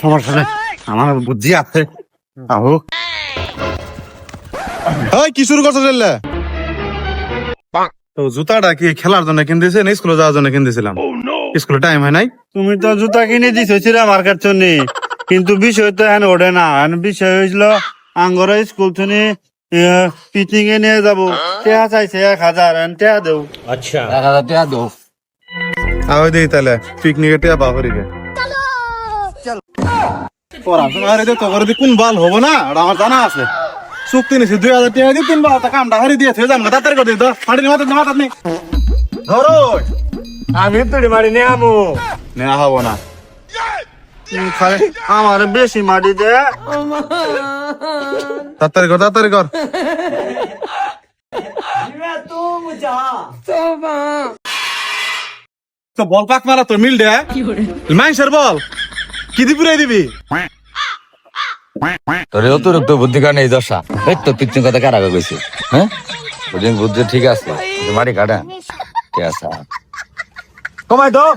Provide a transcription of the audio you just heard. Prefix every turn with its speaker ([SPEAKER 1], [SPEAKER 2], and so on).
[SPEAKER 1] সমস্যা নেই, আমার বুদ্ধি আছে। কি শুরু করছো? তো জুতাটা কি খেলার জন্য কিনতেছে না স্কুলে যাওয়ার জন্য কিনতেছিলাম? স্কুলে টাইম হয় নাই।
[SPEAKER 2] তুমি তো জুতা কিনে দিছো মার্কেট চুনি, কিন্তু বিষয় তো এখন ওঠে না। বিষয় হয়েছিল আঙ্গর স্কুল চুনি পিকনিক এ নিয়ে যাবো, টেহা চাইছে 1000, টেহা দেও।
[SPEAKER 3] अच्छा
[SPEAKER 2] 1000 টেহা দেও।
[SPEAKER 1] আওয়াজ দিই তাহলে পিকনিকে টিয়া বাহরিকে পড়াশোনা হারি দিয়ে তোর কোন বাল হবো না আমার জানা আছে। চুক্তি নিছি 2000 টাকা দিয়ে 3 বার কামটা হারি দিয়ে যান তাড়াতাড়ি করে দিই তো। মাটি মাথা নেই ধরো,
[SPEAKER 2] আমি তুই মারি নে আমু
[SPEAKER 1] নেওয়া হবো না।
[SPEAKER 2] আমার বেশি মাটি দে।
[SPEAKER 1] তাড়াতাড়ি কর। তো বল পাক মারা তোর মিল দে মাইসের বল কি দি পুরাই দিবি।
[SPEAKER 4] তোর অতিরিক্ত বুদ্ধি কারণে এই দশা। এই তো পিছন কথা কার আগে গেছে? হ্যাঁ, বুদ্ধি ঠিক আছে, মাটি কাটা ঠিক আছে।
[SPEAKER 2] কমাই দাও।